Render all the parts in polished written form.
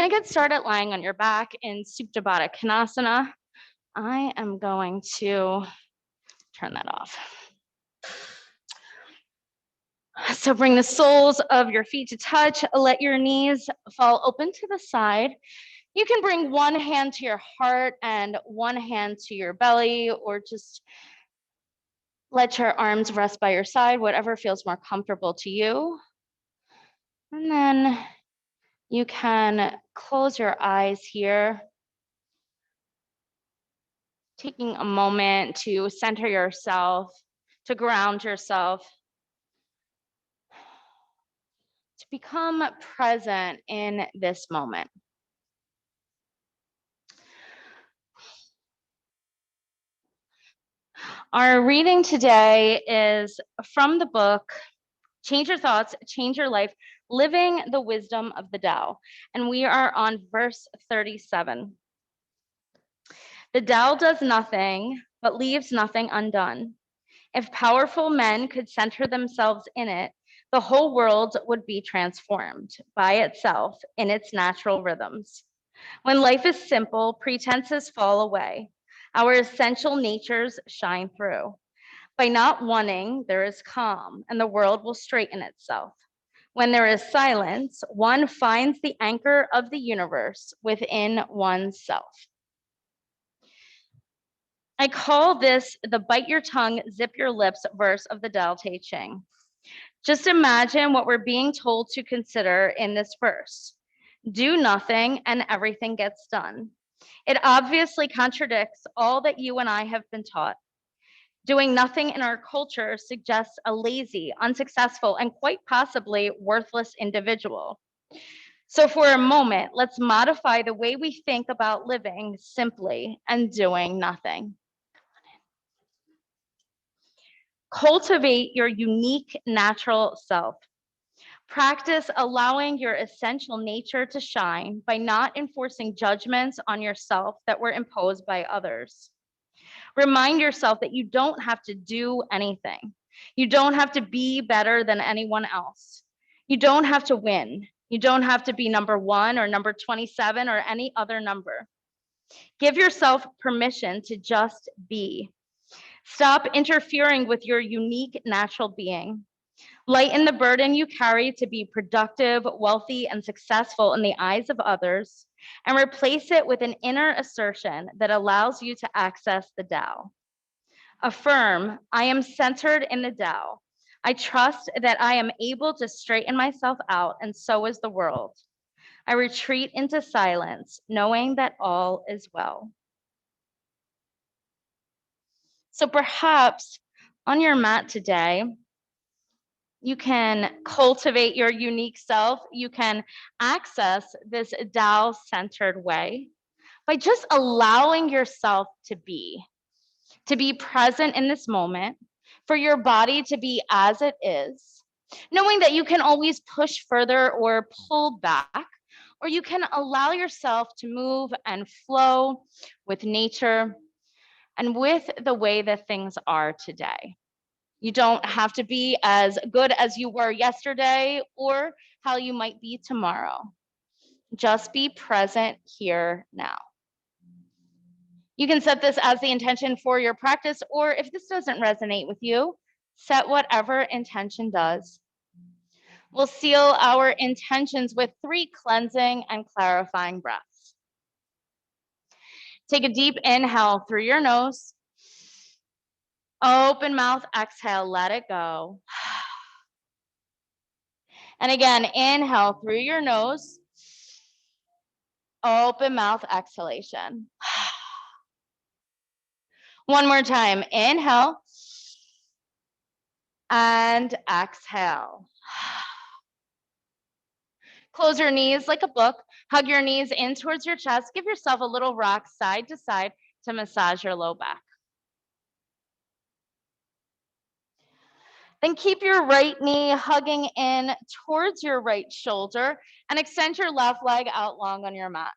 gonna get started lying on your back in Supta Baddha Konasana. I am going to turn that off. So bring the soles of your feet to touch. Let your knees fall open to the side. You can bring one hand to your heart and one hand to your belly, or just let your arms rest by your side, whatever feels more comfortable to you. And then you can close your eyes here, taking a moment to center yourself, to ground yourself, to become present in this moment. Our reading today is from the book Change Your Thoughts, Change Your Life, Living the Wisdom of the Tao. And we are on verse 37. The Tao does nothing, but leaves nothing undone. If powerful men could center themselves in it, the whole world would be transformed by itself in its natural rhythms. When life is simple, pretenses fall away. Our essential natures shine through. By not wanting, there is calm, and the world will straighten itself. When there is silence, one finds the anchor of the universe within oneself. I call this the bite your tongue, zip your lips verse of the Tao Te Ching. Just imagine what we're being told to consider in this verse. Do nothing and everything gets done. It obviously contradicts all that you and I have been taught. Doing nothing in our culture suggests a lazy, unsuccessful, and quite possibly worthless individual. So for a moment, let's modify the way we think about living simply and doing nothing. Cultivate your unique natural self. Practice allowing your essential nature to shine by not enforcing judgments on yourself that were imposed by others. Remind yourself that you don't have to do anything. You don't have to be better than anyone else. You don't have to win. You don't have to be number 1 or number 27 or any other number. Give yourself permission to just be. Stop interfering with your unique natural being. Lighten the burden you carry to be productive, wealthy, and successful in the eyes of others, and replace it with an inner assertion that allows you to access the Tao. Affirm, I am centered in the Tao. I trust that I am able to straighten myself out, and so is the world. I retreat into silence, knowing that all is well. So perhaps on your mat today, you can cultivate your unique self. You can access this Tao-centered way by just allowing yourself to be present in this moment, for your body to be as it is, knowing that you can always push further or pull back, or you can allow yourself to move and flow with nature and with the way that things are today. You don't have to be as good as you were yesterday or how you might be tomorrow. Just be present here now. You can set this as the intention for your practice, or if this doesn't resonate with you, set whatever intention does. We'll seal our intentions with 3 cleansing and clarifying breaths. Take a deep inhale through your nose. Open mouth, exhale, let it go. And again, inhale through your nose. Open mouth, exhalation. One more time, inhale and exhale. Close your knees like a book. Hug your knees in towards your chest. Give yourself a little rock side to side to massage your low back. Then keep your right knee hugging in towards your right shoulder and extend your left leg out long on your mat.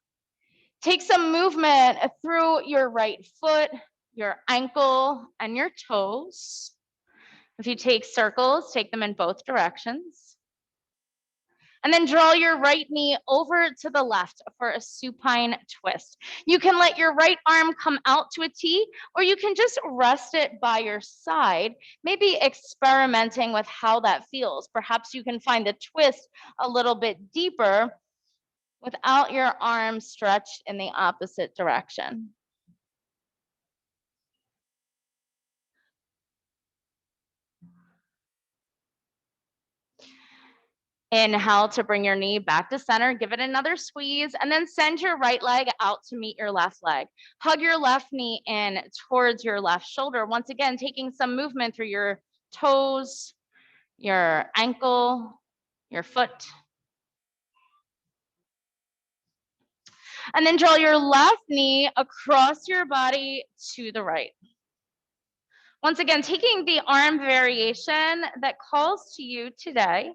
Take some movement through your right foot, your ankle, and your toes. If you take circles, take them in both directions. And then draw your right knee over to the left for a supine twist. You can let your right arm come out to a T, or you can just rest it by your side, maybe experimenting with how that feels. Perhaps you can find the twist a little bit deeper without your arm stretched in the opposite direction. Inhale to bring your knee back to center, give it another squeeze, and then send your right leg out to meet your left leg. Hug your left knee in towards your left shoulder. Once again, taking some movement through your toes, your ankle, your foot. And then draw your left knee across your body to the right. Once again, taking the arm variation that calls to you today,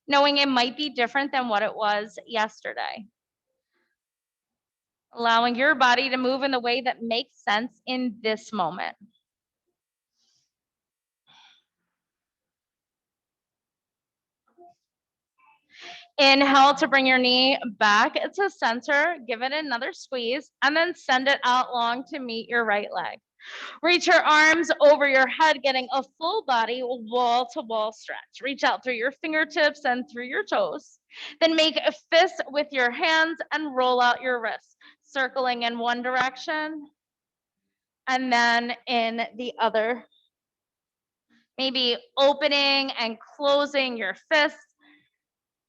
knowing it might be different than what it was yesterday. Allowing your body to move in the way that makes sense in this moment. Inhale to bring your knee back to center, give it another squeeze, and then send it out long to meet your right leg. Reach your arms over your head, getting a full body wall-to-wall stretch. Reach out through your fingertips and through your toes. Then make a fist with your hands and roll out your wrists, circling in one direction and then in the other. Maybe opening and closing your fists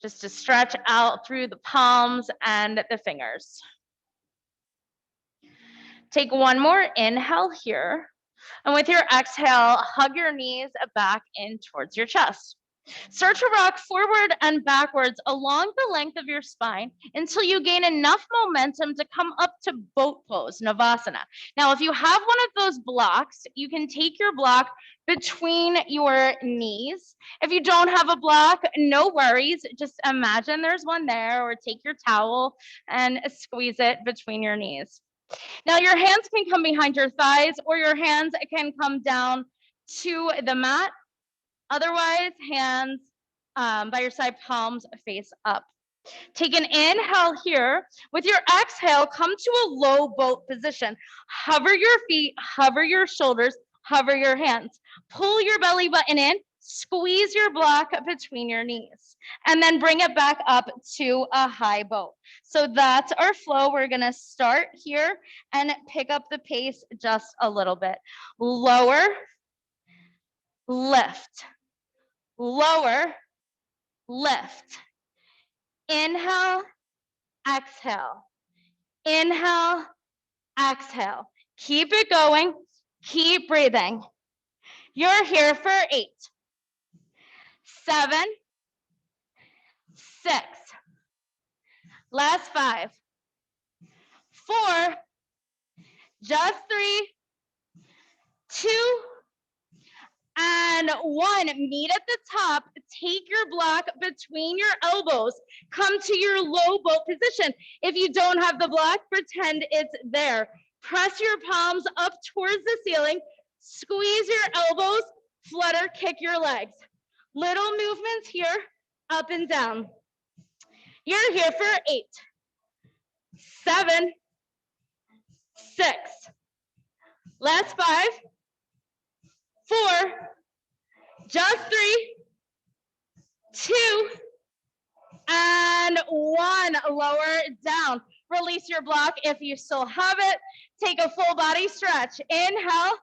just to stretch out through the palms and the fingers. Take one more inhale here. And with your exhale, hug your knees back in towards your chest. Start to rock forward and backwards along the length of your spine until you gain enough momentum to come up to boat pose, Navasana. Now, if you have one of those blocks, you can take your block between your knees. If you don't have a block, no worries. Just imagine there's one there, or take your towel and squeeze it between your knees. Now your hands can come behind your thighs, or your hands can come down to the mat. Otherwise, hands by your side, palms face up. Take an inhale here. With your exhale, come to a low boat position. Hover your feet, hover your shoulders, hover your hands. Pull your belly button in, squeeze your block between your knees, and then bring it back up to a high boat. So that's our flow. We're gonna start here and pick up the pace just a little bit. Lower, lift, lower, lift. Inhale, exhale. Inhale, exhale. Keep it going. Keep breathing. You're here for 8, 7, 6. Last 5, 4, just 3, 2, and 1. Meet at the top. Take your block between your elbows. Come to your low boat position. If you don't have the block, pretend it's there. Press your palms up towards the ceiling. Squeeze your elbows. Flutter, kick your legs. Little movements here, up and down. You're here for 8, 7, 6. Last 5, 4, just 3, 2, and 1. Lower down. Release your block if you still have it. Take a full body stretch. Inhale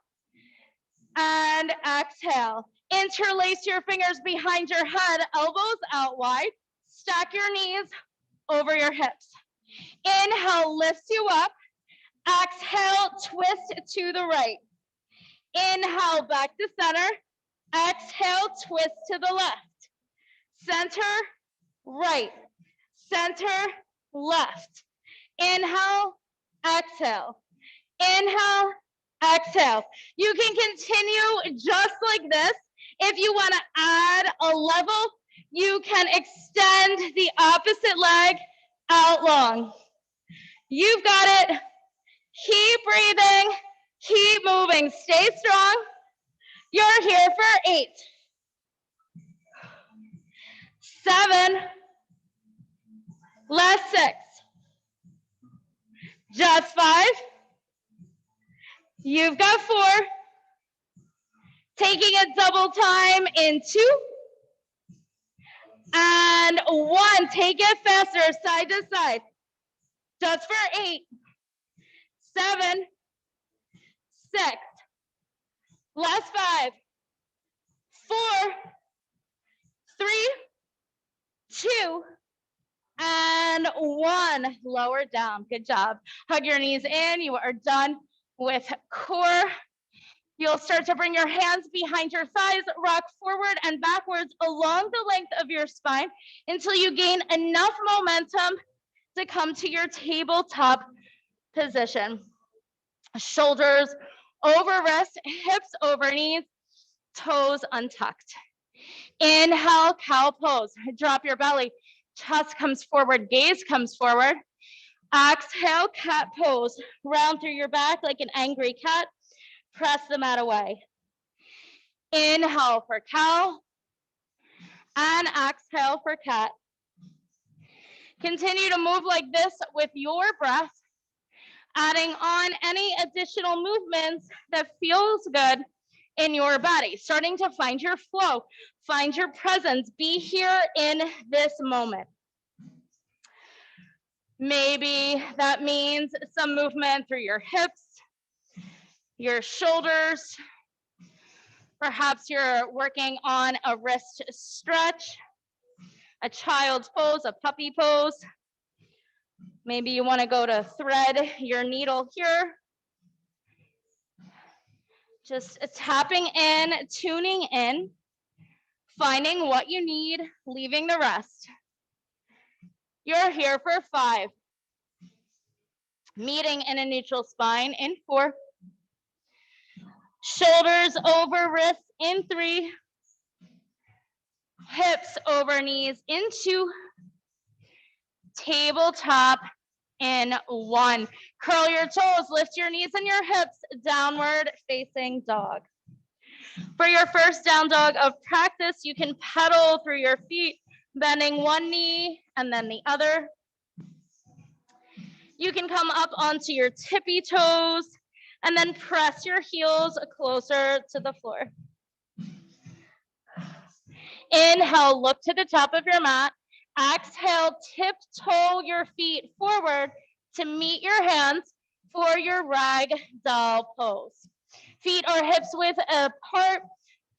and exhale. Interlace your fingers behind your head, elbows out wide. Stack your knees over your hips. Inhale, lifts you up. Exhale, twist to the right. Inhale, back to center. Exhale, twist to the left. Center, right. Center, left. Inhale, exhale. Inhale, exhale. You can continue just like this. If you want to add a level, you can extend the opposite leg out long. You've got it. Keep breathing. Keep moving. Stay strong. You're here for 8, 7, Last 6. Just 5. You've got 4. Taking a double time in 2. And 1. Take it faster, side to side. Just for 8. 7. 6. Last 5. 4. 3. 2. And 1. Lower down. Good job. Hug your knees in. You are done with core. You'll start to bring your hands behind your thighs, rock forward and backwards along the length of your spine until you gain enough momentum to come to your tabletop position. Shoulders over wrist, hips over knees, toes untucked. Inhale, cow pose. Drop your belly. Chest comes forward, gaze comes forward. Exhale, cat pose. Round through your back like an angry cat. Press the mat away. Inhale for cow. And exhale for cat. Continue to move like this with your breath, adding on any additional movements that feels good in your body, starting to find your flow, find your presence, be here in this moment. Maybe that means some movement through your hips, your shoulders. Perhaps you're working on a wrist stretch, a child's pose, a puppy pose. Maybe you want to go to thread your needle here. Just tapping in, tuning in, finding what you need, leaving the rest. You're here for 5. Meeting in a neutral spine in 4. Shoulders over wrists in 3. Hips over knees in 2. Tabletop in 1. Curl your toes, lift your knees and your hips, downward facing dog. For your first down dog of practice, you can pedal through your feet, bending one knee and then the other. You can come up onto your tippy toes and then press your heels closer to the floor. Inhale, look to the top of your mat. Exhale, tiptoe your feet forward to meet your hands for your rag doll pose. Feet or hips width apart,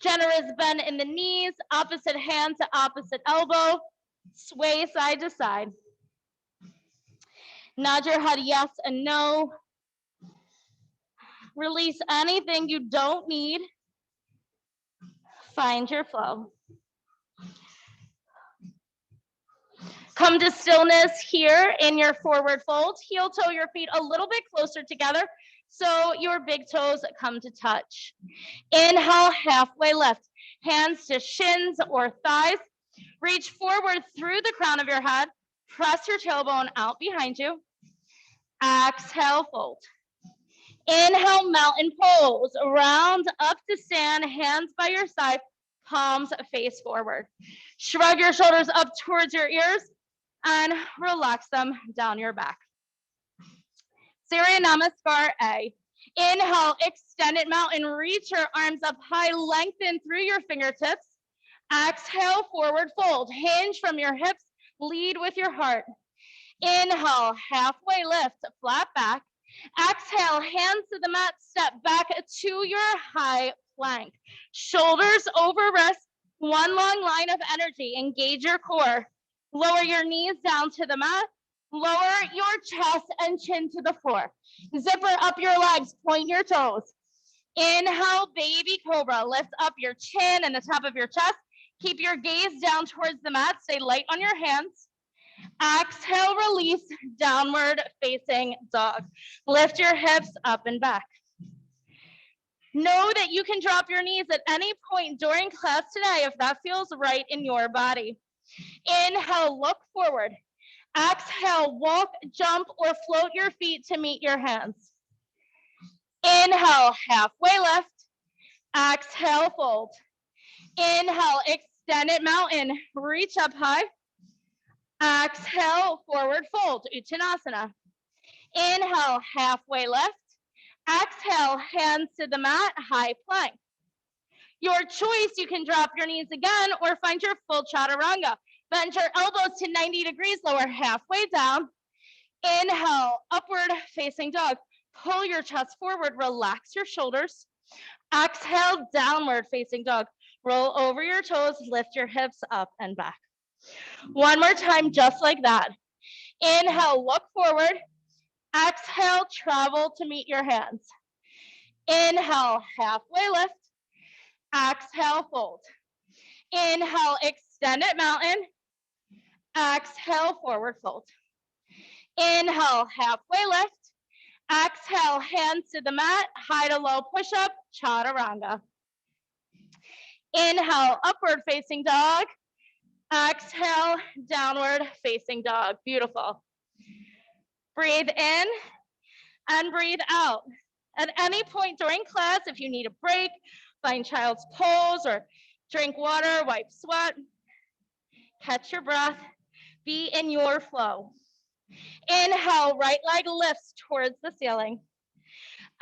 generous bend in the knees, opposite hand to opposite elbow, sway side to side. Nod your head yes and no. Release anything you don't need. Find your flow. Come to stillness here in your forward fold. Heel toe your feet a little bit closer together so your big toes come to touch. Inhale, halfway lift. Hands to shins or thighs. Reach forward through the crown of your head. Press your tailbone out behind you. Exhale, fold. Inhale, mountain pose. Round up to stand, hands by your side, palms face forward. Shrug your shoulders up towards your ears and relax them down your back. Surya Namaskar A. Inhale, extended mountain, reach your arms up high, lengthen through your fingertips. Exhale, forward fold, hinge from your hips, lead with your heart. Inhale, halfway lift, flat back. Exhale, hands to the mat, step back to your high plank. Shoulders over wrists, one long line of energy, engage your core. Lower your knees down to the mat. Lower your chest and chin to the floor. Zipper up your legs, point your toes. Inhale, baby cobra. Lift up your chin and the top of your chest. Keep your gaze down towards the mat. Stay light on your hands. Exhale, release, downward facing dog. Lift your hips up and back. Know that you can drop your knees at any point during class today if that feels right in your body. Inhale, look forward. Exhale, walk, jump, or float your feet to meet your hands. Inhale, halfway lift. Exhale, fold. Inhale, extended mountain. Reach up high. Exhale, forward fold, Uttanasana. Inhale, halfway lift. Exhale, hands to the mat, high plank. Your choice, you can drop your knees again or find your full chaturanga. Bend your elbows to 90 degrees, lower halfway down. Inhale, upward facing dog. Pull your chest forward, relax your shoulders. Exhale, downward facing dog. Roll over your toes, lift your hips up and back. One more time, just like that. Inhale, look forward. Exhale, travel to meet your hands. Inhale, halfway lift. Exhale, fold. Inhale, extended mountain. Exhale, forward fold. Inhale, halfway lift. Exhale, hands to the mat, high to low push-up, chaturanga. Inhale, upward facing dog. Exhale, downward facing dog. Beautiful. Breathe in and breathe out. At any point during class, if you need a break, find child's pose or drink water, wipe sweat, catch your breath, be in your flow. Inhale, right leg lifts towards the ceiling.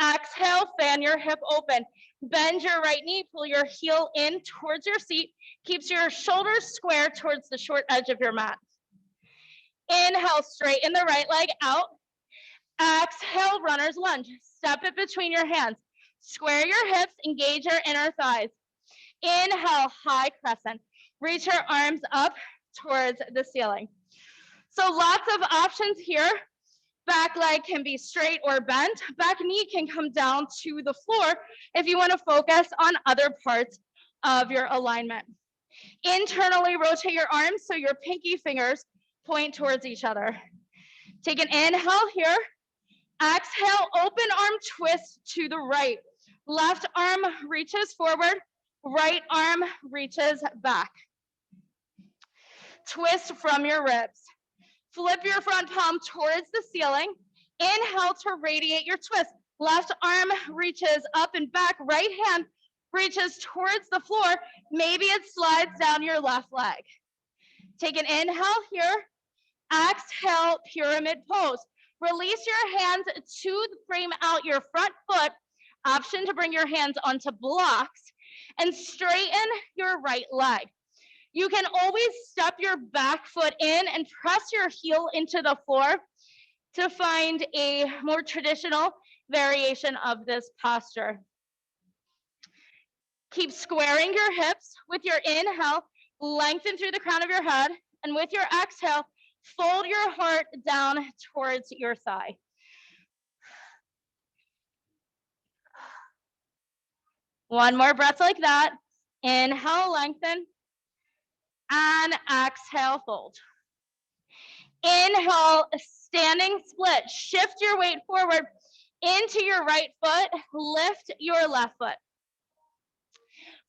Exhale, fan your hip open. Bend your right knee, pull your heel in towards your seat. Keeps your shoulders square towards the short edge of your mat. Inhale, straighten the right leg out. Exhale, runner's lunge. Step it between your hands. Square your hips, engage your inner thighs. Inhale, high crescent. Reach your arms up towards the ceiling. So lots of options here. Back leg can be straight or bent. Back knee can come down to the floor if you want to focus on other parts of your alignment. Internally rotate your arms so your pinky fingers point towards each other. Take an inhale here. Exhale, open arm twist to the right. Left arm reaches forward, right arm reaches back. Twist from your ribs. Flip your front palm towards the ceiling. Inhale to radiate your twist. Left arm reaches up and back. Right hand reaches towards the floor. Maybe it slides down your left leg. Take an inhale here. Exhale, pyramid pose. Release your hands to frame out your front foot. Option to bring your hands onto blocks and straighten your right leg. You can always step your back foot in and press your heel into the floor to find a more traditional variation of this posture. Keep squaring your hips with your inhale, lengthen through the crown of your head, and with your exhale, fold your heart down towards your thigh. One more breath like that. Inhale, lengthen, and exhale, fold. Inhale, standing split. Shift your weight forward into your right foot. Lift your left foot.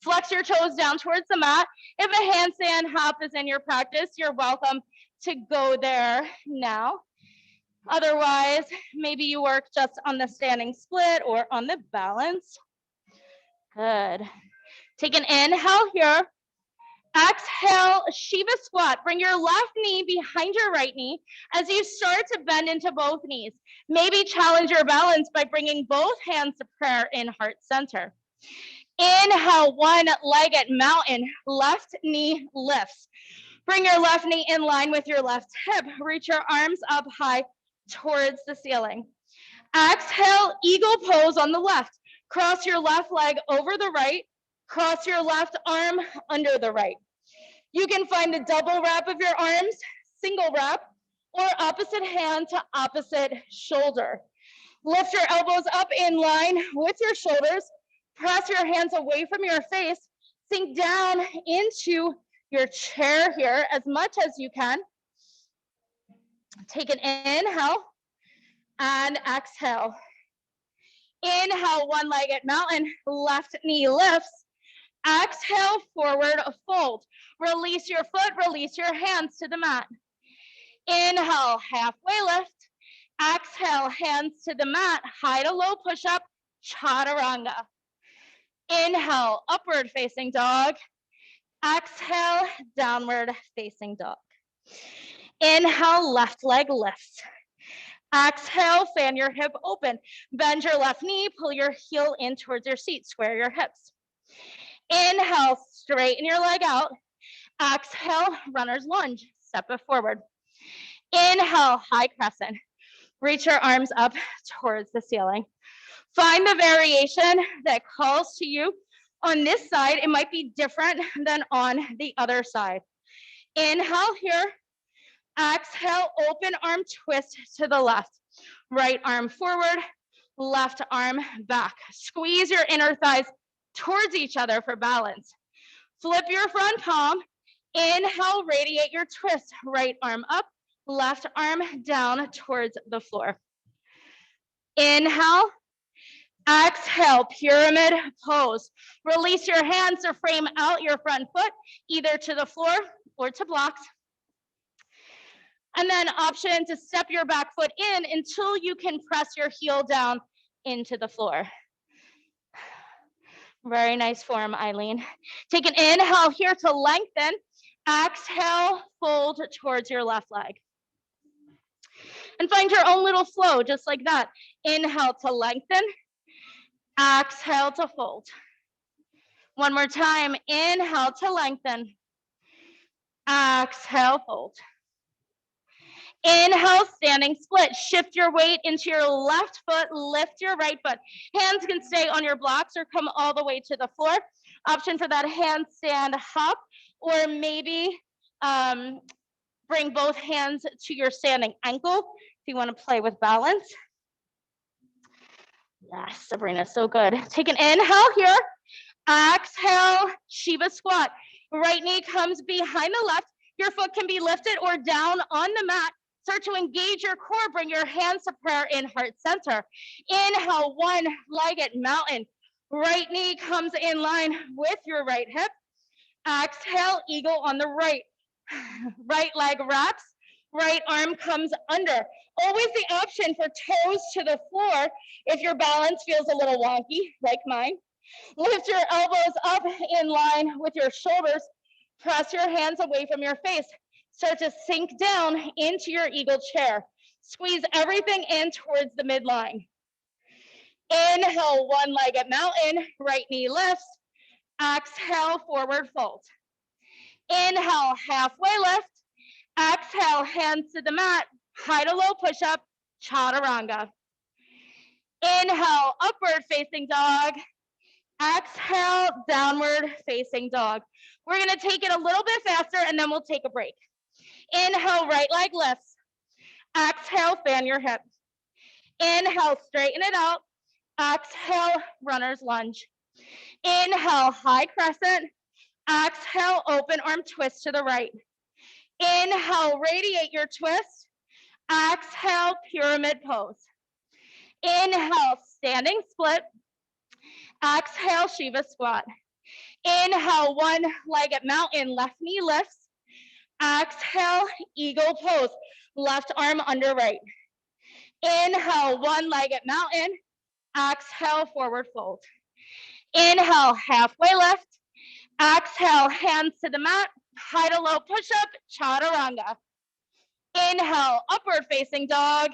Flex your toes down towards the mat. If a handstand hop is in your practice, you're welcome to go there now. Otherwise, maybe you work just on the standing split or on the balance. Good. Take an inhale here. Exhale, Shiva squat. Bring your left knee behind your right knee as you start to bend into both knees. Maybe challenge your balance by bringing both hands to prayer in heart center. Inhale, one-legged mountain. Left knee lifts. Bring your left knee in line with your left hip. Reach your arms up high towards the ceiling. Exhale, eagle pose on the left. Cross your left leg over the right. Cross your left arm under the right. You can find a double wrap of your arms, single wrap, or opposite hand to opposite shoulder. Lift your elbows up in line with your shoulders. Press your hands away from your face. Sink down into your chair here as much as you can. Take an inhale and exhale. Inhale, one-legged mountain, left knee lifts. Exhale, forward fold. Release your foot, release your hands to the mat. Inhale, halfway lift. Exhale, hands to the mat, high to low push-up, chaturanga. Inhale, upward facing dog. Exhale, downward facing dog. Inhale, left leg lifts. Exhale, fan your hip open. Bend your left knee, pull your heel in towards your seat, square your hips. Inhale, straighten your leg out. Exhale, runner's lunge, step it forward. Inhale, high crescent. Reach your arms up towards the ceiling. Find the variation that calls to you. On this side, it might be different than on the other side. Inhale here. Exhale, open arm twist to the left. Right arm forward, left arm back. Squeeze your inner thighs towards each other for balance. Flip your front palm. Inhale, radiate your twist. Right arm up, left arm down towards the floor. Inhale. Exhale, pyramid pose. Release your hands to frame out your front foot, either to the floor or to blocks. And then option to step your back foot in until you can press your heel down into the floor. Very nice form, Eileen. Take an inhale here to lengthen. Exhale, fold towards your left leg. And find your own little flow, just like that. Inhale to lengthen. Exhale to fold. One more time. Inhale to lengthen. Exhale, fold. Inhale, standing split. Shift your weight into your left foot, lift your right foot. Hands can stay on your blocks or come all the way to the floor. Option for that, handstand hop, or maybe bring both hands to your standing ankle if you want to play with balance. Yes, Sabrina, so good. Take an inhale here. Exhale, Shiva squat. Right knee comes behind the left. Your foot can be lifted or down on the mat. Start to engage your core. Bring your hands to prayer in heart center. Inhale, one-legged mountain. Right knee comes in line with your right hip. Exhale, eagle on the right. Right leg wraps. Right arm comes under. Always the option for toes to the floor if your balance feels a little wonky, like mine. Lift your elbows up in line with your shoulders. Press your hands away from your face. Start to sink down into your eagle chair. Squeeze everything in towards the midline. Inhale, one-legged mountain, right knee lifts. Exhale, forward fold. Inhale, halfway lift. Exhale, hands to the mat. High to low push-up, chaturanga. Inhale, upward facing dog. Exhale, downward facing dog. We're gonna take it a little bit faster and then we'll take a break. Inhale, right leg lifts. Exhale, fan your hip. Inhale, straighten it out. Exhale, runner's lunge. Inhale, high crescent. Exhale, open arm twist to the right. Inhale, radiate your twist. Exhale, pyramid pose. Inhale, standing split. Exhale, Shiva squat. Inhale, one-legged mountain, left knee lifts. Exhale, eagle pose, left arm under right. Inhale, one-legged mountain. Exhale, forward fold. Inhale, halfway lift. Exhale, hands to the mat. High to low push-up, chaturanga. Inhale, upward facing dog.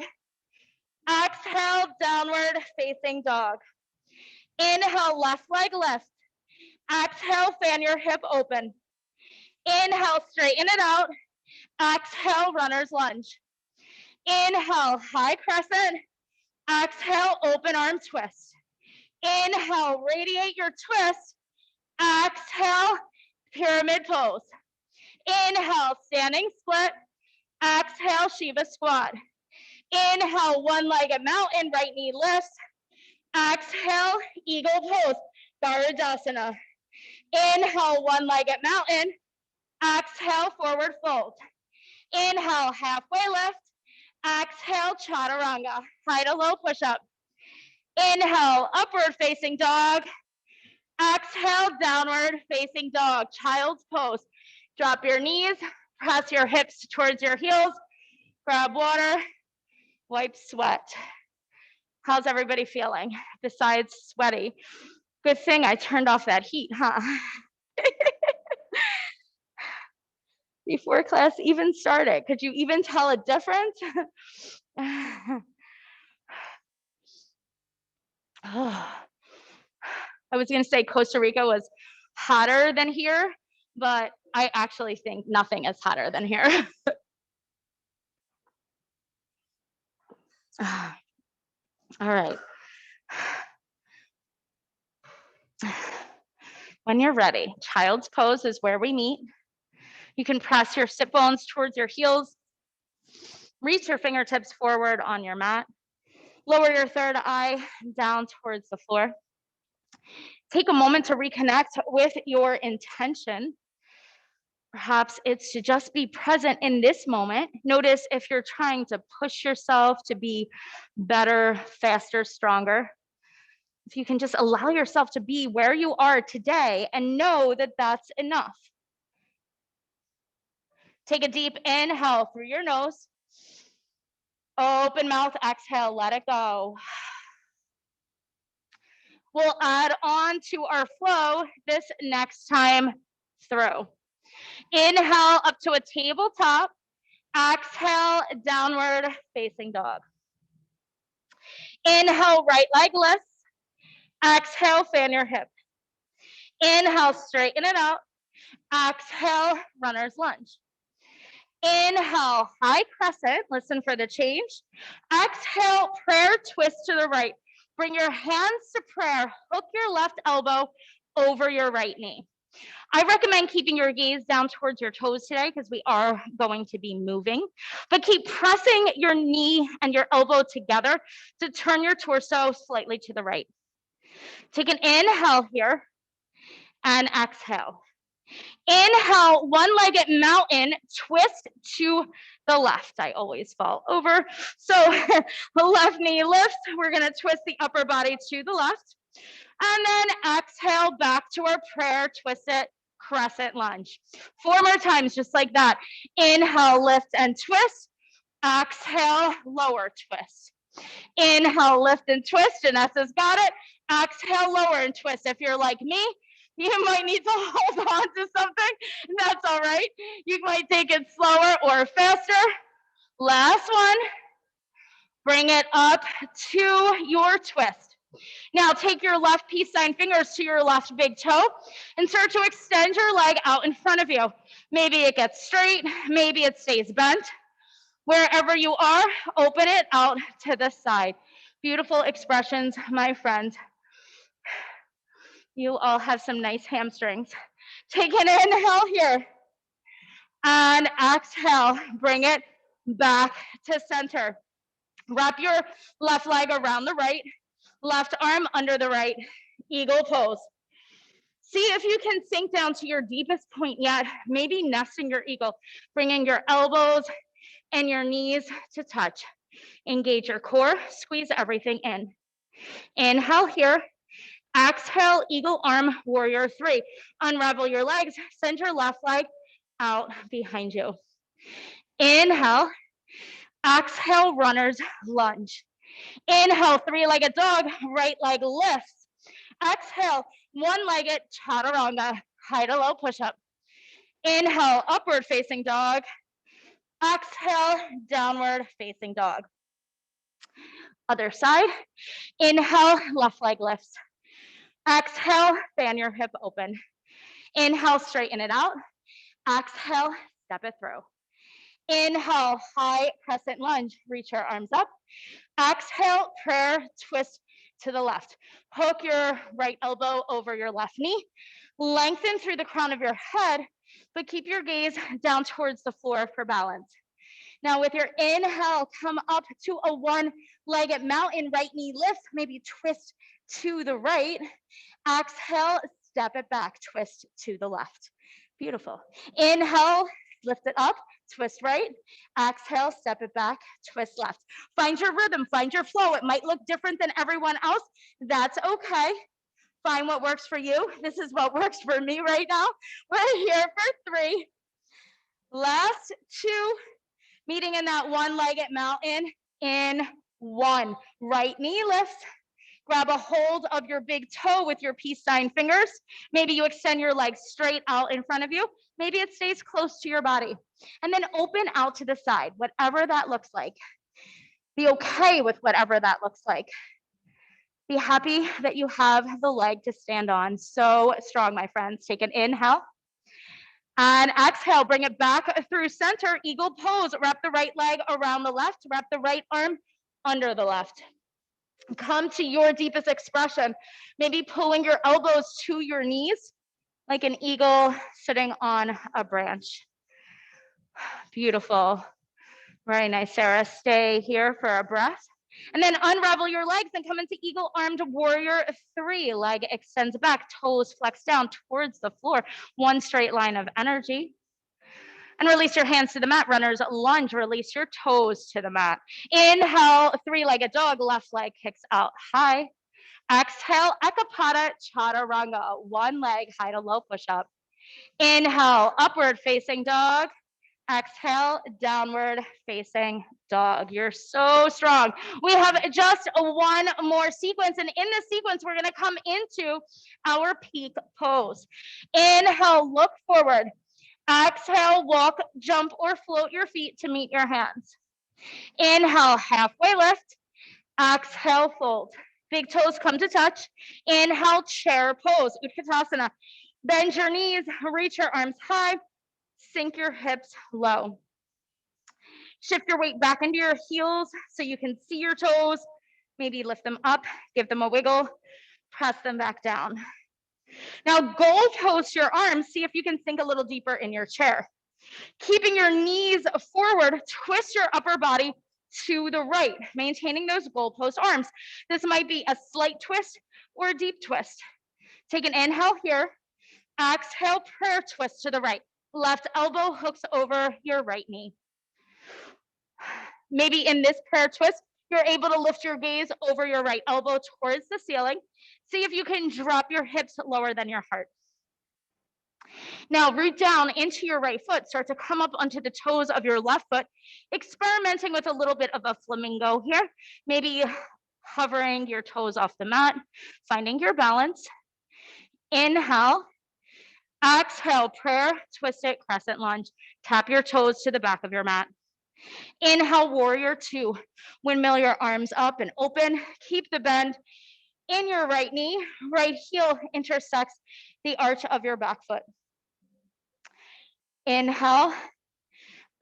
Exhale, downward facing dog. Inhale, left leg lift. Exhale, fan your hip open. Inhale, straighten it out. Exhale, runner's lunge. Inhale, high crescent. Exhale, open arm twist. Inhale, radiate your twist. Exhale, pyramid pose. Inhale, standing split. Exhale, Shiva squat. Inhale, one-legged mountain, right knee lifts. Exhale, eagle pose, Garudasana. Inhale, one-legged mountain. Exhale, forward fold. Inhale, halfway lift. Exhale, chaturanga, high to low push-up. Inhale, upward facing dog. Exhale, downward facing dog, child's pose. Drop your knees, press your hips towards your heels, grab water, wipe sweat. How's everybody feeling besides sweaty? Good thing I turned off that heat, huh? before class even started. Could you even tell a difference? I was going to say Costa Rica was hotter than here, but I actually think nothing is hotter than here. All right. When you're ready, child's pose is where we meet. You can press your sit bones towards your heels. Reach your fingertips forward on your mat. Lower your third eye down towards the floor. Take a moment to reconnect with your intention. Perhaps it's to just be present in this moment. Notice if you're trying to push yourself to be better, faster, stronger. If you can just allow yourself to be where you are today and know that that's enough. Take a deep inhale through your nose. Open mouth, exhale, let it go. We'll add on to our flow this next time through. Inhale up to a tabletop. Exhale, downward facing dog. Inhale, right leg lifts. Exhale, fan your hip. Inhale, straighten it out. Exhale, runner's lunge. Inhale, high crescent. Listen for the change. Exhale, prayer twist to the right. Bring your hands to prayer. Hook your left elbow over your right knee. I recommend keeping your gaze down towards your toes today because we are going to be moving, but keep pressing your knee and your elbow together to turn your torso slightly to the right. Take an inhale here and exhale. Inhale, one-legged mountain, twist to the left. I always fall over. So the left knee lifts. We're going to twist the upper body to the left. And then exhale back to our prayer, twist it, crescent lunge. 4 more times, just like that. Inhale, lift and twist. Exhale, lower, twist. Inhale, lift and twist. Janessa's got it. Exhale, lower and twist. If you're like me, you might need to hold on to something. That's all right. You might take it slower or faster. Last one. Bring it up to your twist. Now take your left peace sign fingers to your left big toe and start to extend your leg out in front of you. Maybe it gets straight, maybe it stays bent. Wherever you are, open it out to the side. Beautiful expressions, my friends. You all have some nice hamstrings. Take an inhale here and exhale. Bring it back to center. Wrap your left leg around the right, left arm under the right, eagle pose. See if you can sink down to your deepest point yet, maybe nesting your eagle, bringing your elbows and your knees to touch. Engage your core, squeeze everything in. Inhale here, exhale, eagle arm, warrior 3. Unravel your legs, send your left leg out behind you. Inhale, exhale, runner's lunge. Inhale, 3-legged dog, right leg lifts. Exhale, one-legged chaturanga, high to low push-up. Inhale, upward facing dog. Exhale, downward facing dog. Other side. Inhale, left leg lifts. Exhale, fan your hip open. Inhale, straighten it out. Exhale, step it through. Inhale, high crescent lunge. Reach your arms up. Exhale, prayer twist to the left. Hook your right elbow over your left knee. Lengthen through the crown of your head, but keep your gaze down towards the floor for balance. Now with your inhale, come up to a one-legged mountain, right knee lift, maybe twist to the right. Exhale, step it back, twist to the left. Beautiful. Inhale, lift it up, twist right. Exhale, step it back, twist left. Find your rhythm, find your flow. It might look different than everyone else. That's okay. Find what works for you. This is what works for me right now. We're here for 3. Last 2. Meeting in that one-legged mountain in 1. Right knee lifts. Grab a hold of your big toe with your peace sign fingers. Maybe you extend your legs straight out in front of you. Maybe it stays close to your body. And then open out to the side, whatever that looks like. Be okay with whatever that looks like. Be happy that you have the leg to stand on. So strong, my friends. Take an inhale. And exhale, bring it back through center, eagle pose. Wrap the right leg around the left, wrap the right arm under the left. Come to your deepest expression. Maybe pulling your elbows to your knees like an eagle sitting on a branch. Beautiful. Very nice, Sarah. Stay here for a breath. And then unravel your legs and come into eagle armed warrior 3. Leg extends back, toes flex down towards the floor. One straight line of energy. And release your hands to the mat. Runner's lunge. Release your toes to the mat. Inhale, 3-legged dog. Left leg kicks out high. Exhale, Ekapada Chaturanga. One leg, high to low push-up. Inhale, upward facing dog. Exhale, downward facing dog. You're so strong. We have just one more sequence. And in this sequence, we're going to come into our peak pose. Inhale, look forward. Exhale, walk, jump, or float your feet to meet your hands. Inhale, halfway lift. Exhale, fold. Big toes come to touch. Inhale, chair pose, Utkatasana. Bend your knees, reach your arms high, sink your hips low. Shift your weight back into your heels so you can see your toes. Maybe lift them up, give them a wiggle, press them back down. Now goal post your arms, see if you can sink a little deeper in your chair. Keeping your knees forward, twist your upper body to the right, maintaining those goalpost arms. This might be a slight twist or a deep twist. Take an inhale here. Exhale, prayer twist to the right. Left elbow hooks over your right knee. Maybe in this prayer twist, you're able to lift your gaze over your right elbow towards the ceiling. See if you can drop your hips lower than your heart. Now root down into your right foot. Start to come up onto the toes of your left foot, experimenting with a little bit of a flamingo here. Maybe hovering your toes off the mat, finding your balance. Inhale. Exhale, prayer, twist it, crescent lunge. Tap your toes to the back of your mat. Inhale, warrior 2. Windmill your arms up and open. Keep the bend in your right knee. Right heel intersects the arch of your back foot. Inhale.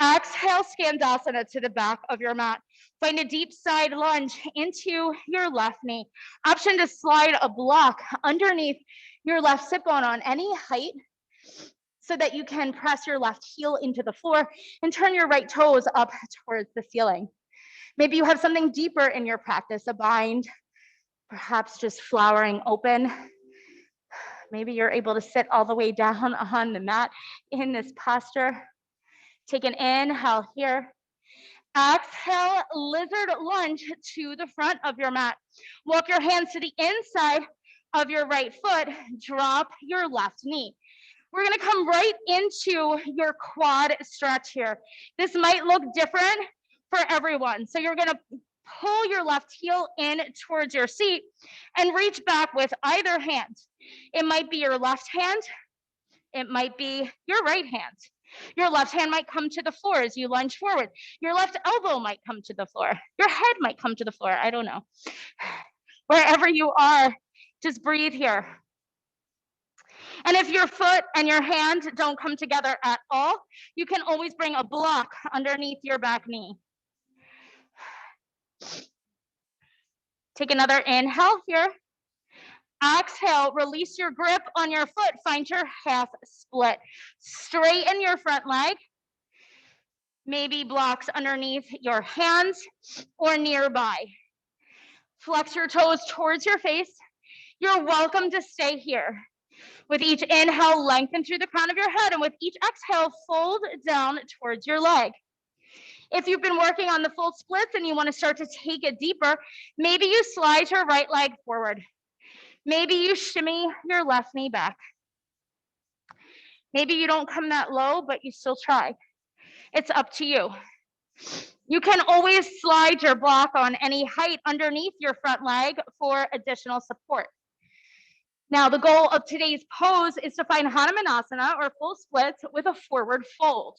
Exhale, Skandasana to the back of your mat. Find a deep side lunge into your left knee. Option to slide a block underneath your left sit bone on any height so that you can press your left heel into the floor and turn your right toes up towards the ceiling. Maybe you have something deeper in your practice, a bind, perhaps just flowering open. Maybe you're able to sit all the way down on the mat in this posture. Take an inhale here. Exhale, lizard lunge to the front of your mat. Walk your hands to the inside of your right foot. Drop your left knee. We're going to come right into your quad stretch here. This might look different for everyone. So you're going to pull your left heel in towards your seat and reach back with either hand. It might be your left hand. It might be your right hand. Your left hand might come to the floor as you lunge forward. Your left elbow might come to the floor. Your head might come to the floor. I don't know. Wherever you are, just breathe here. And if your foot and your hand don't come together at all, you can always bring a block underneath your back knee. Take another inhale here. Exhale, release your grip on your foot. Find your half split. Straighten your front leg. Maybe blocks underneath your hands or nearby. Flex your toes towards your face. You're welcome to stay here. With each inhale, lengthen through the crown of your head, and with each exhale, fold down towards your leg. If you've been working on the full splits and you want to start to take it deeper, maybe you slide your right leg forward. Maybe you shimmy your left knee back. Maybe you don't come that low, but you still try. It's up to you. You can always slide your block on any height underneath your front leg for additional support. Now, the goal of today's pose is to find Hanumanasana or full splits with a forward fold.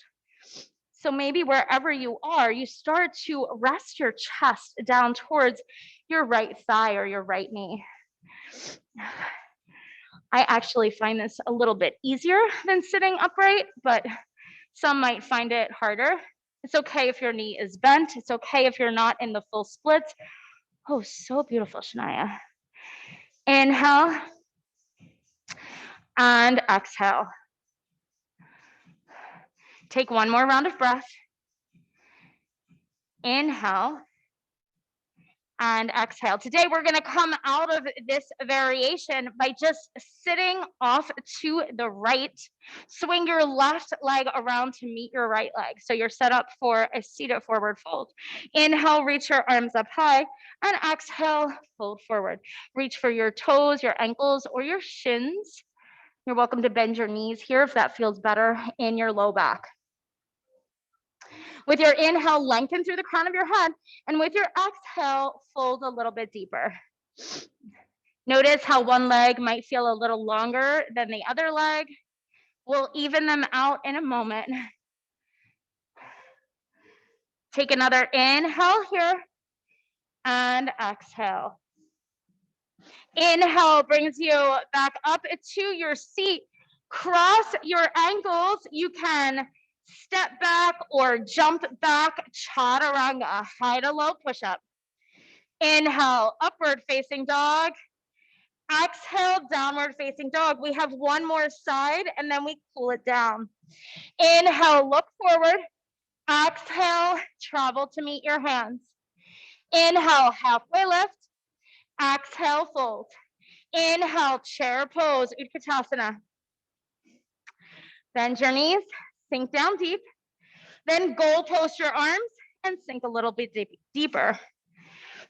So maybe wherever you are, you start to rest your chest down towards your right thigh or your right knee. I actually find this a little bit easier than sitting upright, but some might find it harder. It's okay if your knee is bent. It's okay if you're not in the full splits. Oh, so beautiful, Shania. Inhale and exhale. Take one more round of breath. Inhale and exhale. Today, we're gonna come out of this variation by just sitting off to the right. Swing your left leg around to meet your right leg. So you're set up for a seated forward fold. Inhale, reach your arms up high, and exhale, fold forward. Reach for your toes, your ankles, or your shins. You're welcome to bend your knees here if that feels better in your low back. With your inhale, lengthen through the crown of your head, and with your exhale, fold a little bit deeper. Notice how one leg might feel a little longer than the other leg. We'll even them out in a moment. Take another inhale here, and exhale. Inhale brings you back up to your seat. Cross your ankles. You can step back or jump back, chaturanga, high to low push-up. Inhale, upward facing dog. Exhale, downward facing dog. We have one more side and then we cool it down. Inhale, look forward. Exhale, travel to meet your hands. Inhale, halfway lift. Exhale, fold. Inhale, chair pose, Utkatasana. Bend your knees, sink down deep. Then goal post your arms and sink a little bit deeper.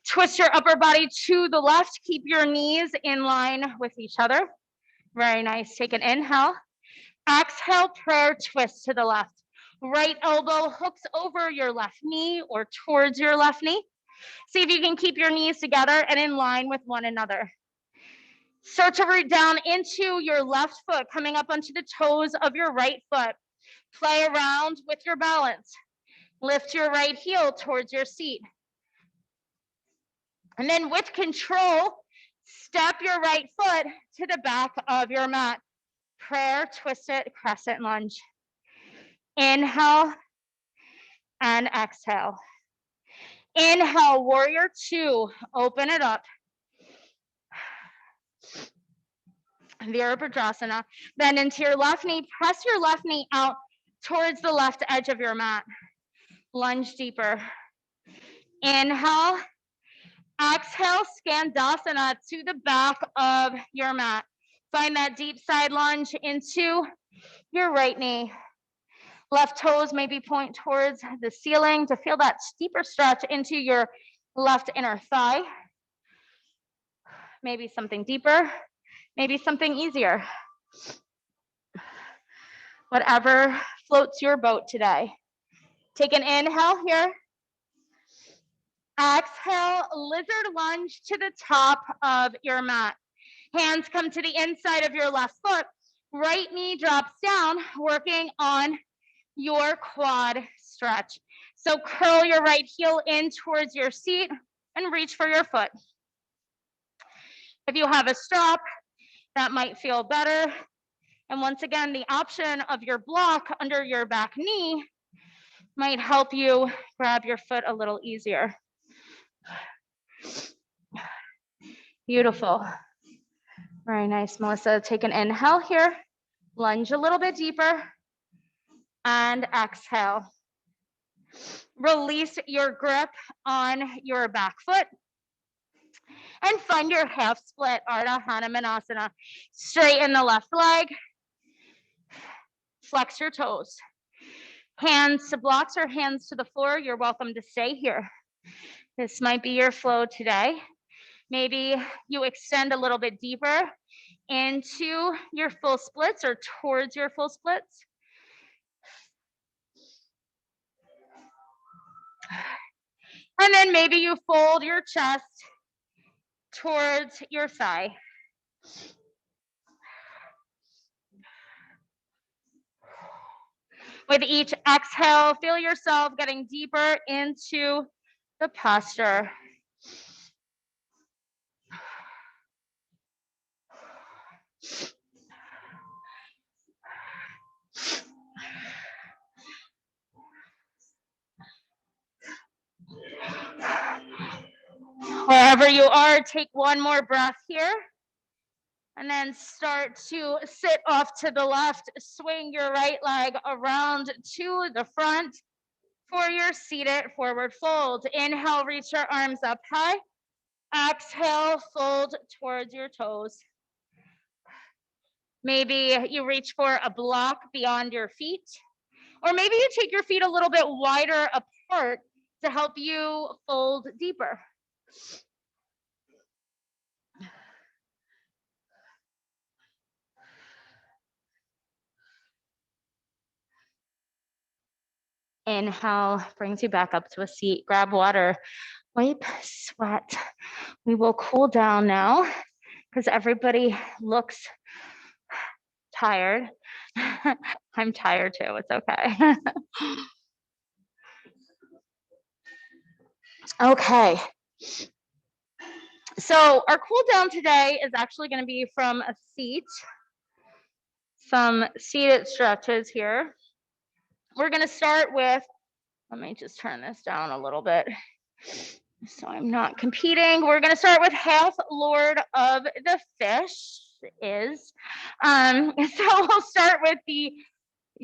Twist your upper body to the left. Keep your knees in line with each other. Very nice. Take an inhale. Exhale, prayer twist to the left. Right elbow hooks over your left knee or towards your left knee. See if you can keep your knees together and in line with one another. Start to root down into your left foot, coming up onto the toes of your right foot. Play around with your balance. Lift your right heel towards your seat. And then with control, step your right foot to the back of your mat. Prayer, twisted, crescent lunge. Inhale and exhale. Inhale, warrior two, open it up. Virabhadrasana. Bend into your left knee, press your left knee out towards the left edge of your mat. Lunge deeper. Inhale, exhale, Skandasana to the back of your mat. Find that deep side lunge into your right knee. Left toes maybe point towards the ceiling to feel that deeper stretch into your left inner thigh. Maybe something deeper, maybe something easier. Whatever floats your boat today. Take an inhale here. Exhale, lizard lunge to the top of your mat. Hands come to the inside of your left foot. Right knee drops down, working on your quad stretch. So curl your right heel in towards your seat and reach for your foot. If you have a strap, that might feel better. And once again, the option of your block under your back knee might help you grab your foot a little easier. Beautiful. Very nice, Melissa. Take an inhale here. Lunge a little bit deeper. And exhale. Release your grip on your back foot. And find your half split, Ardha Hanumanasana. Straighten the left leg. Flex your toes. Hands to blocks or hands to the floor. You're welcome to stay here. This might be your flow today. Maybe you extend a little bit deeper into your full splits or towards your full splits. And then maybe you fold your chest towards your thigh. With each exhale, feel yourself getting deeper into the posture. Wherever you are, take one more breath here. And then start to sit off to the left. Swing your right leg around to the front for your seated forward fold. Inhale, reach your arms up high. Exhale, fold towards your toes. Maybe you reach for a block beyond your feet, or maybe you take your feet a little bit wider apart to help you fold deeper. Inhale brings you back up to a seat. Grab water, wipe sweat. We will cool down now because everybody looks tired. I'm tired too, it's okay. Okay. So our cool down today is actually going to be from a seat, some seated stretches here. We're going to start with, let me just turn this down a little bit so I'm not competing. We're going to start with half Lord of the Fish is. So we'll start with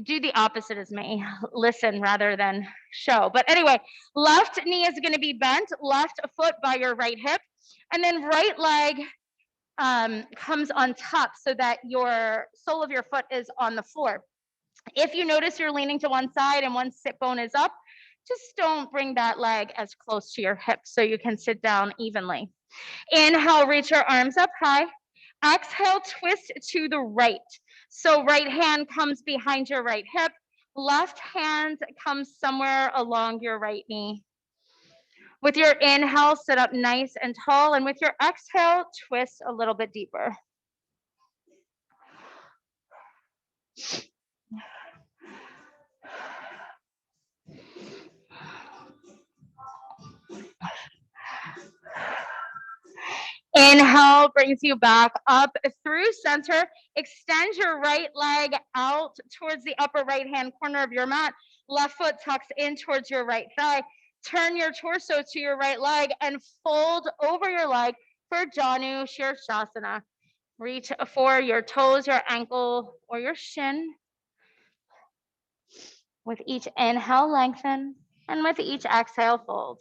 do the opposite as me, listen rather than show. But anyway, left knee is going to be bent, left foot by your right hip, and then right leg comes on top so that your sole of your foot is on the floor. If you notice you're leaning to one side and one sit bone is up, just don't bring that leg as close to your hip so you can sit down evenly. Inhale, reach your arms up high. Exhale, twist to the right. So right hand comes behind your right hip. Left hand comes somewhere along your right knee. With your inhale, sit up nice and tall. And with your exhale, twist a little bit deeper. Inhale brings you back up through center. Extend your right leg out towards the upper right-hand corner of your mat. Left foot tucks in towards your right thigh. Turn your torso to your right leg and fold over your leg for Janu Shirshasana. Reach for your toes, your ankle, or your shin. With each inhale, lengthen, and with each exhale, fold.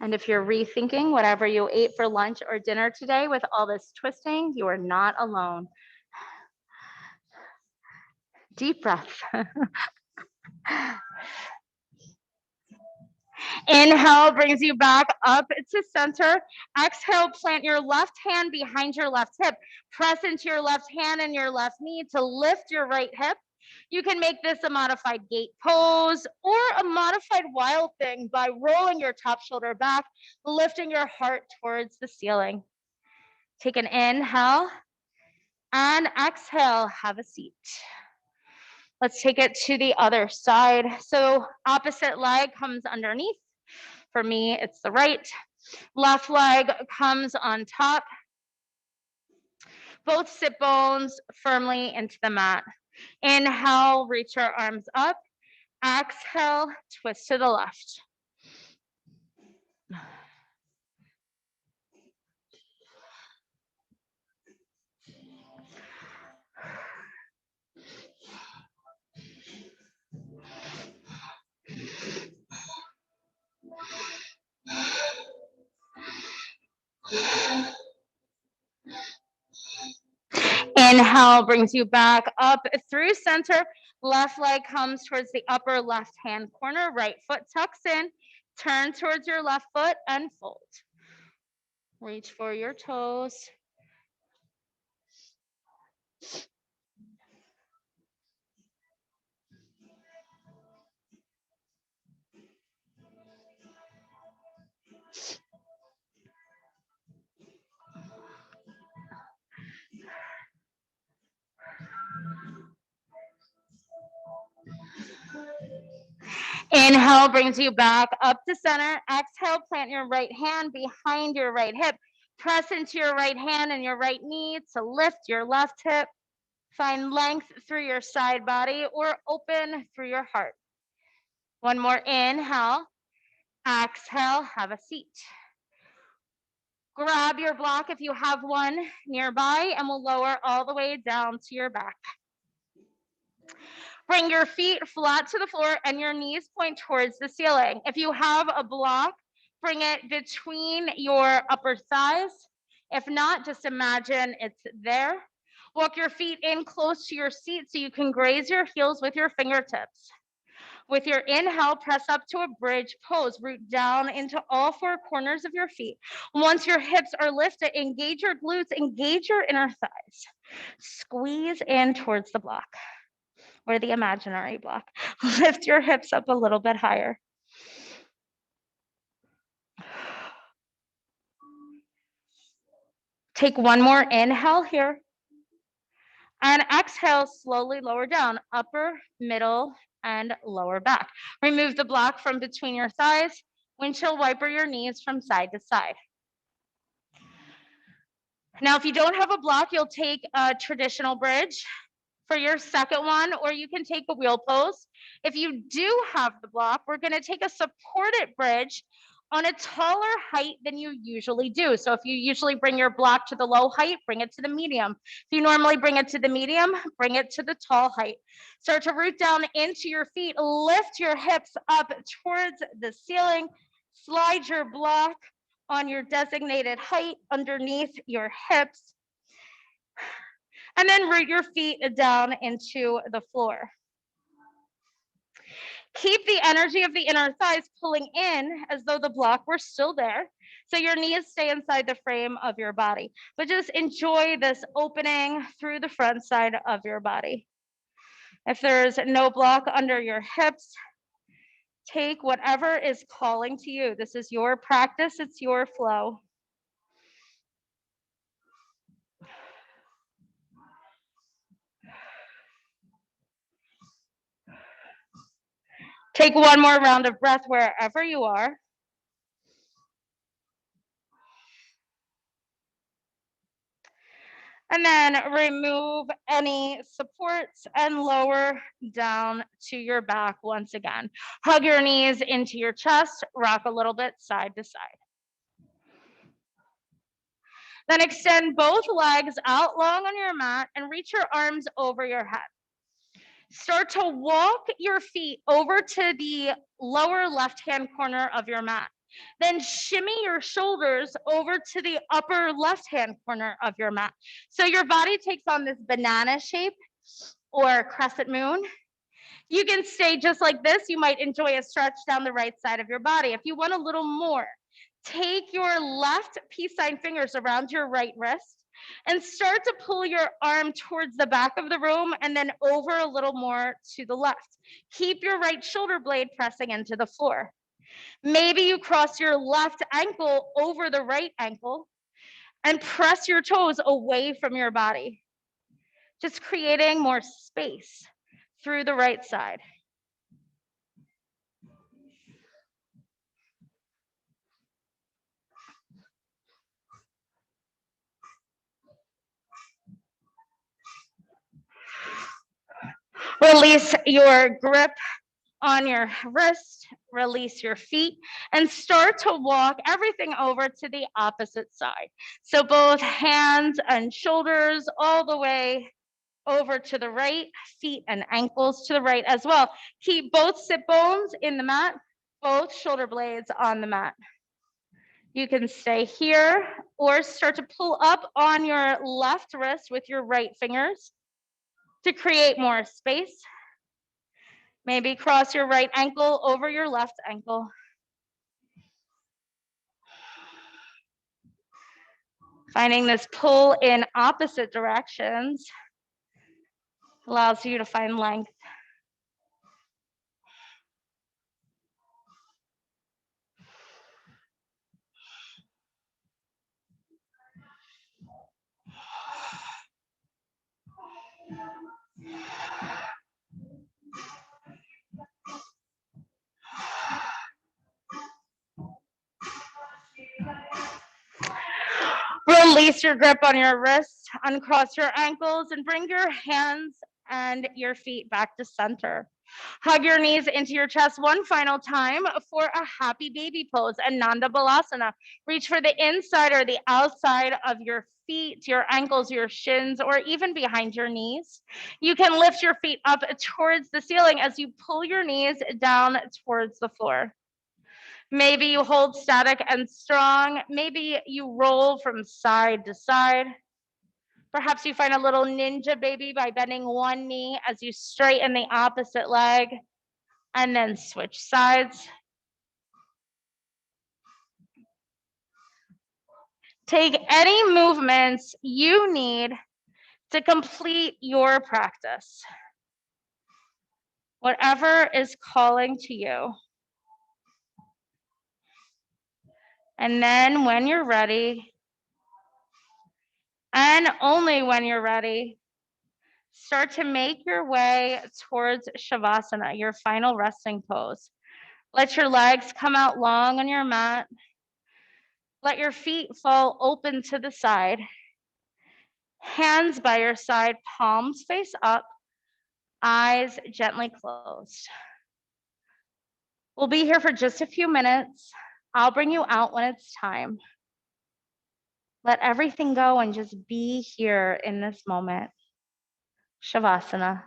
And if you're rethinking whatever you ate for lunch or dinner today with all this twisting, you are not alone. Deep breath. Inhale brings you back up to center. Exhale, plant your left hand behind your left hip. Press into your left hand and your left knee to lift your right hip. You can make this a modified gate pose or a modified wild thing by rolling your top shoulder back, lifting your heart towards the ceiling. Take an inhale and exhale, have a seat. Let's take it to the other side. So opposite leg comes underneath. For me, it's the right. Left leg comes on top. Both sit bones firmly into the mat. Inhale, reach your arms up. Exhale, twist to the left. Inhale brings you back up through center. Left leg comes towards the upper left-hand corner. Right foot tucks in. Turn towards your left foot and fold. Reach for your toes. Inhale brings you back up to center. Exhale, plant your right hand behind your right hip. Press into your right hand and your right knee to lift your left hip. Find length through your side body or open through your heart. One more inhale. Exhale, have a seat. Grab your block if you have one nearby, and we'll lower all the way down to your back. Bring your feet flat to the floor and your knees point towards the ceiling. If you have a block, bring it between your upper thighs. If not, just imagine it's there. Walk your feet in close to your seat so you can graze your heels with your fingertips. With your inhale, press up to a bridge pose. Root down into all four corners of your feet. Once your hips are lifted, engage your glutes, engage your inner thighs. Squeeze in towards the block or the imaginary block. Lift your hips up a little bit higher. Take one more inhale here. And exhale, slowly lower down, upper, middle, and lower back. Remove the block from between your thighs. Windshield wiper your knees from side to side. Now, if you don't have a block, you'll take a traditional bridge for your second one, or you can take a wheel pose. If you do have the block, we're gonna take a supported bridge on a taller height than you usually do. So if you usually bring your block to the low height, bring it to the medium. If you normally bring it to the medium, bring it to the tall height. Start to root down into your feet, lift your hips up towards the ceiling, slide your block on your designated height underneath your hips, and then root your feet down into the floor. Keep the energy of the inner thighs pulling in as though the block were still there. So your knees stay inside the frame of your body, but just enjoy this opening through the front side of your body. If there's no block under your hips, take whatever is calling to you. This is your practice, it's your flow. Take one more round of breath wherever you are. And then remove any supports and lower down to your back once again. Hug your knees into your chest, rock a little bit side to side. Then extend both legs out long on your mat and reach your arms over your head. Start to walk your feet over to the lower left-hand corner of your mat. Then shimmy your shoulders over to the upper left-hand corner of your mat. So your body takes on this banana shape or crescent moon. You can stay just like this. You might enjoy a stretch down the right side of your body. If you want a little more, take your left peace sign fingers around your right wrist and start to pull your arm towards the back of the room and then over a little more to the left. Keep your right shoulder blade pressing into the floor. Maybe you cross your left ankle over the right ankle and press your toes away from your body, just creating more space through the right side. Release your grip on your wrist, release your feet, and start to walk everything over to the opposite side. So both hands and shoulders all the way over to the right, feet and ankles to the right as well. Keep both sit bones in the mat, both shoulder blades on the mat. You can stay here or start to pull up on your left wrist with your right fingers to create more space. Maybe cross your right ankle over your left ankle. Finding this pull in opposite directions allows you to find length. Release your grip on your wrists, uncross your ankles, and bring your hands and your feet back to center. Hug your knees into your chest one final time for a happy baby pose, Ananda Balasana. Reach for the inside or the outside of your feet, your ankles, your shins, or even behind your knees. You can lift your feet up towards the ceiling as you pull your knees down towards the floor. Maybe you hold static and strong. Maybe you roll from side to side. Perhaps you find a little ninja baby by bending one knee as you straighten the opposite leg and then switch sides. Take any movements you need to complete your practice. Whatever is calling to you. And then when you're ready, and only when you're ready, start to make your way towards Shavasana, your final resting pose. Let your legs come out long on your mat. Let your feet fall open to the side. Hands by your side, palms face up, eyes gently closed. We'll be here for just a few minutes. I'll bring you out when it's time. Let everything go and just be here in this moment. Shavasana.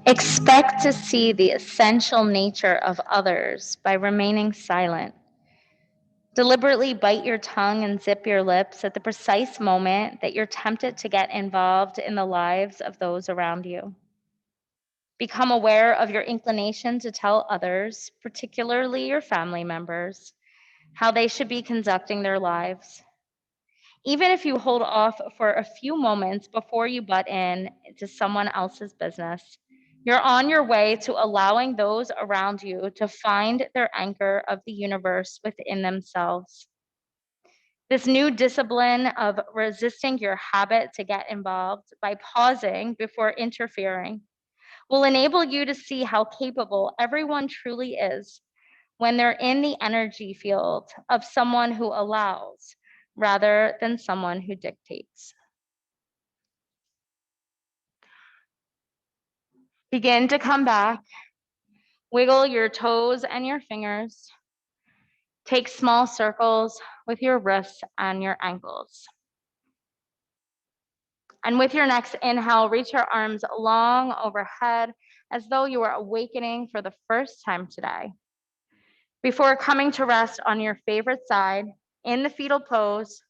Expect to see the essential nature of others by remaining silent. Deliberately bite your tongue and zip your lips at the precise moment that you're tempted to get involved in the lives of those around you. Become aware of your inclination to tell others, particularly your family members, how they should be conducting their lives. Even if you hold off for a few moments before you butt in to someone else's business, you're on your way to allowing those around you to find their anchor of the universe within themselves. This new discipline of resisting your habit to get involved by pausing before interfering will enable you to see how capable everyone truly is when they're in the energy field of someone who allows rather than someone who dictates. Begin to come back. Wiggle your toes and your fingers. Take small circles with your wrists and your ankles. And with your next inhale, reach your arms long overhead as though you are awakening for the first time today. Before coming to rest on your favorite side in the fetal pose,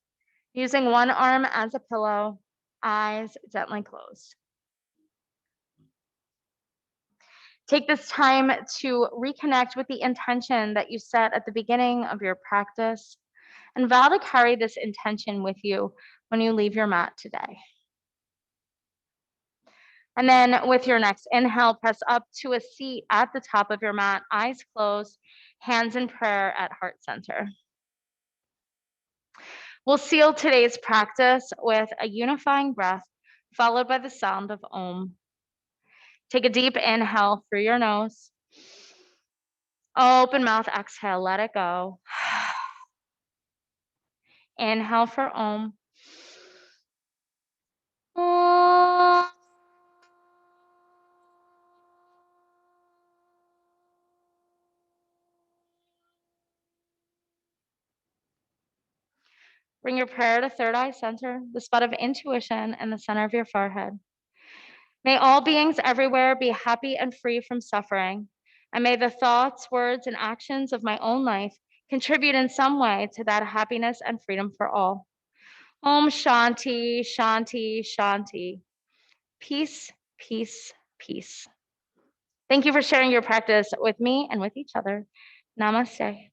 using one arm as a pillow, eyes gently closed. Take this time to reconnect with the intention that you set at the beginning of your practice and vow to carry this intention with you when you leave your mat today. And then with your next inhale, press up to a seat at the top of your mat, eyes closed, hands in prayer at heart center. We'll seal today's practice with a unifying breath, followed by the sound of Om. Take a deep inhale through your nose. Open mouth, exhale, let it go. Inhale for Om. Om. Bring your prayer to third eye center, the spot of intuition and the center of your forehead. May all beings everywhere be happy and free from suffering. And may the thoughts, words, and actions of my own life contribute in some way to that happiness and freedom for all. Om Shanti, Shanti, Shanti. Peace, peace, peace. Thank you for sharing your practice with me and with each other. Namaste.